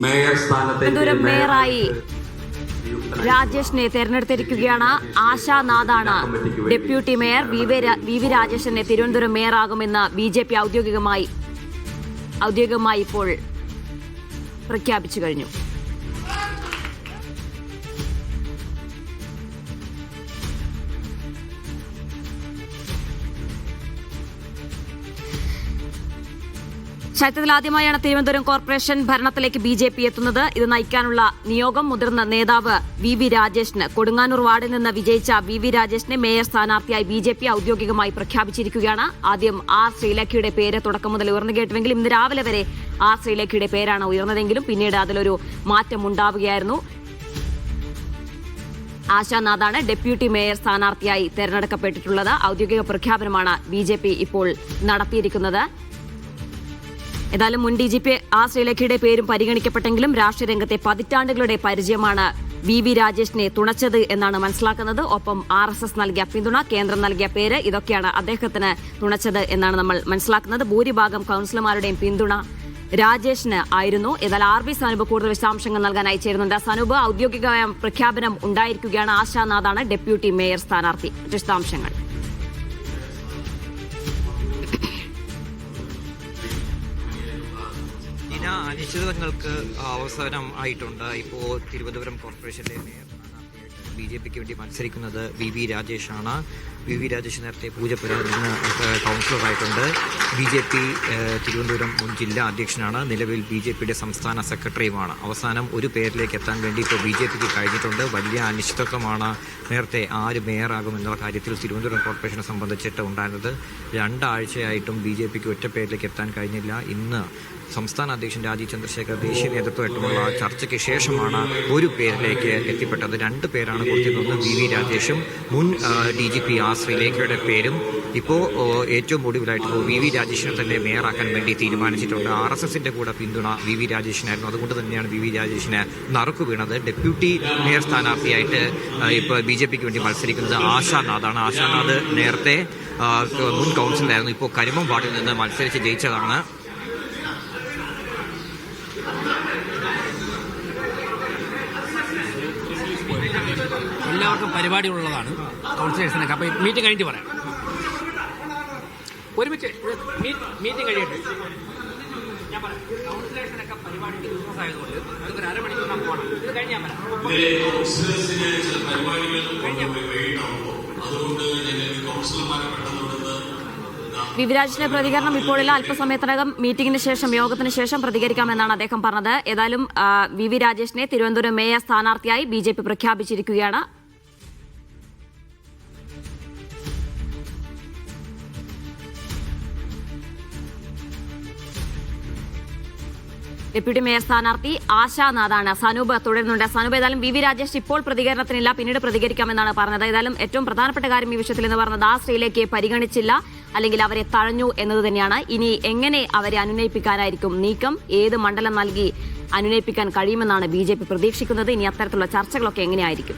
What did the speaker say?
മേയറായി രാജേഷിനെ തെരഞ്ഞെടുത്തിരിക്കുകയാണ്. ആശാനാഥാണ് ഡെപ്യൂട്ടി മേയർ. വി വി രാജേഷിനെ തിരുവനന്തപുരം മേയറാകുമെന്ന് BJP ഔദ്യോഗികമായി ഇപ്പോൾ പ്രഖ്യാപിച്ചു കഴിഞ്ഞു. ചരിത്രത്തിൽ ആദ്യമായാണ് തിരുവനന്തപുരം കോർപ്പറേഷൻ ഭരണത്തിലേക്ക് BJP എത്തുന്നത്. ഇത് നയിക്കാനുള്ള നിയോഗം മുതിർന്ന നേതാവ് വി രാജേഷിന്. കൊടുങ്ങാനൂർ വാർഡിൽ നിന്ന് വിജയിച്ച വി രാജേഷിനെ മേയർ സ്ഥാനാർത്ഥിയായി BJP ഔദ്യോഗികമായി പ്രഖ്യാപിച്ചിരിക്കുകയാണ്. ആദ്യം ആർ ശ്രീലേഖയുടെ പേര് തുടക്കം മുതൽ ഉയർന്നു കേട്ടുവെങ്കിലും ഇന്ന് രാവിലെ വരെ ആർ ശ്രീലേഖയുടെ പേരാണ് ഉയർന്നതെങ്കിലും പിന്നീട് അതിലൊരു മാറ്റം ഉണ്ടാവുകയായിരുന്നു. ആശാനാഥാണ് ഡെപ്യൂട്ടി മേയർ സ്ഥാനാർത്ഥിയായി തെരഞ്ഞെടുക്കപ്പെട്ടിട്ടുള്ളത്. ഔദ്യോഗിക പ്രഖ്യാപനമാണ് BJP ഇപ്പോൾ നടത്തിയിരിക്കുന്നത്. ഏതായാലും മുൻ DGP ആർ ശ്രീലേഖയുടെ പേരും പരിഗണിക്കപ്പെട്ടെങ്കിലും രാഷ്ട്രീയ രംഗത്തെ പതിറ്റാണ്ടുകളുടെ പരിചയമാണ് വി രാജേഷിനെ തുണച്ചത് എന്നാണ് മനസ്സിലാക്കുന്നത്. ഒപ്പം RSS നൽകിയ പിന്തുണ, കേന്ദ്രം നൽകിയ പേര്, ഇതൊക്കെയാണ് അദ്ദേഹത്തിന് തുണച്ചത് എന്നാണ് നമ്മൾ മനസ്സിലാക്കുന്നത്. ഭൂരിഭാഗം കൌൺസിലർമാരുടെയും പിന്തുണ രാജേഷിന് ആയിരുന്നു. എന്നാൽ RB സനൂപ് കൂടുതൽ വിശദാംശങ്ങൾ നൽകാനായി ചേരുന്നുണ്ട്. സനൂപ്, ഔദ്യോഗിക പ്രഖ്യാപനം ഉണ്ടായിരിക്കുകയാണ്. ആശാനാഥാണ് ഡെപ്യൂട്ടി മേയർ സ്ഥാനാർത്ഥി. വിശദാംശങ്ങൾ. അനിശ്ചിതങ്ങൾക്ക് അവസരം ആയിട്ടുണ്ട്. ഇപ്പോൾ തിരുവനന്തപുരം കോർപ്പറേഷന്റെ മേയർ സ്ഥാനാർത്ഥിയായിട്ട് BJPക്ക് വേണ്ടി മത്സരിക്കുന്നത് വി രാജേഷാണ്. വി രാജേഷ് നേരത്തെ പൂജപ്പുരയിൽ കൗൺസിലറായിട്ടുണ്ട്. BJP തിരുവനന്തപുരം മുൻ ജില്ലാ അധ്യക്ഷനാണ്. നിലവിൽ BJPയുടെ സംസ്ഥാന സെക്രട്ടറിയുമാണ്. അവസാനം ഒരു പേരിലേക്ക് എത്താൻ വേണ്ടി ഇപ്പോൾ BJPക്ക് കഴിഞ്ഞിട്ടുണ്ട്. വലിയ അനിശ്ചിതത്വമാണ് നേരത്തെ ആര് മേയറാകും എന്നുള്ള കാര്യത്തിൽ തിരുവനന്തപുരം കോർപ്പറേഷനെ സംബന്ധിച്ചിട്ട് ഉണ്ടായിരുന്നത്. 2 ആഴ്ചയായിട്ടും BJPക്ക് ഒറ്റ പേരിലേക്ക് എത്താൻ കഴിഞ്ഞില്ല. ഇന്ന് സംസ്ഥാന അധ്യക്ഷൻ രാജീവ് ചന്ദ്രശേഖർ ദേശീയ നേതൃത്വമായിട്ടുള്ള ചർച്ചയ്ക്ക് ശേഷമാണ് ഒരു പേരിലേക്ക് എത്തിപ്പെട്ടത്. 2 പേരാണ് കൊടുത്തിരുന്നത്. വി രാജേഷും മുൻ DGP ആർ ശ്രീലേഖയുടെ പേരും. ഇപ്പോൾ ഏറ്റവും ഒടുവിലായിട്ട് വി രാജേഷിനെ തന്നെ മേയറാക്കാൻ വേണ്ടി തീരുമാനിച്ചിട്ടുണ്ട്. RSSന്റെ കൂടെ പിന്തുണ വി രാജേഷിനായിരുന്നു. അതുകൊണ്ട് തന്നെയാണ് വി രാജേഷിന് നറുക്കു വീണത്. ഡെപ്യൂട്ടി മേയർ സ്ഥാനാർത്ഥിയായിട്ട് ഇപ്പോൾ BJPക്ക് വേണ്ടി മത്സരിക്കുന്നത് ആശാനാഥാണ്. ആശാനാഥ് നേരത്തെ മുൻ കൗൺസിലറായിരുന്നു. ഇപ്പോൾ കരിമം വാർഡിൽ നിന്ന് മത്സരിച്ച് ജയിച്ചതാണ്. എല്ലാവർക്കും പരിപാടിയുള്ളതാണ് കൗൺസിലേഴ്സിനൊക്കെ. അപ്പോൾ മീറ്റിംഗ് കഴിഞ്ഞിട്ട് പറയാം. ഒരുമിച്ച് മീറ്റിംഗ് കഴിയട്ടെ. ഞാൻ പറയാം. കൗൺസിലേഴ്സിനൊക്കെ പരിപാടിക്ക് ബിസിനസ് ആയതുകൊണ്ട് അതൊരു അരമണിക്കൂർ നാം പോകണം. ഇത് കഴിഞ്ഞ് ഞാൻ പറയാം. വി രാജേഷിന്റെ പ്രതികരണം ഇപ്പോഴില്ല. അല്പസമയത്തിനകം മീറ്റിംഗിന് ശേഷം, യോഗത്തിന് ശേഷം പ്രതികരിക്കാമെന്നാണ് അദ്ദേഹം പറഞ്ഞത്. ഏതായാലും വി രാജേഷിനെ തിരുവനന്തപുരം മേയർ സ്ഥാനാർത്ഥിയായി BJP പ്രഖ്യാപിച്ചിരിക്കുകയാണ്. ഡെപ്യൂട്ടി മേയർ സ്ഥാനാർത്ഥി ആശാനാഥാണ്. സനൂപ് തുടരുന്നുണ്ട്. സനൂപ്, ഏതായാലും വി രാജേഷ് ഇപ്പോൾ പ്രതികരണത്തിനില്ല, പിന്നീട് പ്രതികരിക്കാമെന്നാണ് പറഞ്ഞത്. ഏതായാലും ഏറ്റവും പ്രധാനപ്പെട്ട കാര്യം ഈ വിഷയത്തിൽ എന്ന് പറഞ്ഞത് ആ ശ്രീലേഖയെ പരിഗണിച്ചില്ല, അല്ലെങ്കിൽ അവരെ തഴഞ്ഞു എന്നത് തന്നെയാണ്. ഇനി എങ്ങനെ അവരെ അനുനയിപ്പിക്കാനായിരിക്കും നീക്കം, ഏത് മണ്ഡലം നൽകി അനുനയിപ്പിക്കാൻ കഴിയുമെന്നാണ് BJP പ്രതീക്ഷിക്കുന്നത്. ഇനി അത്തരത്തിലുള്ള ചർച്ചകളൊക്കെ എങ്ങനെയായിരിക്കും?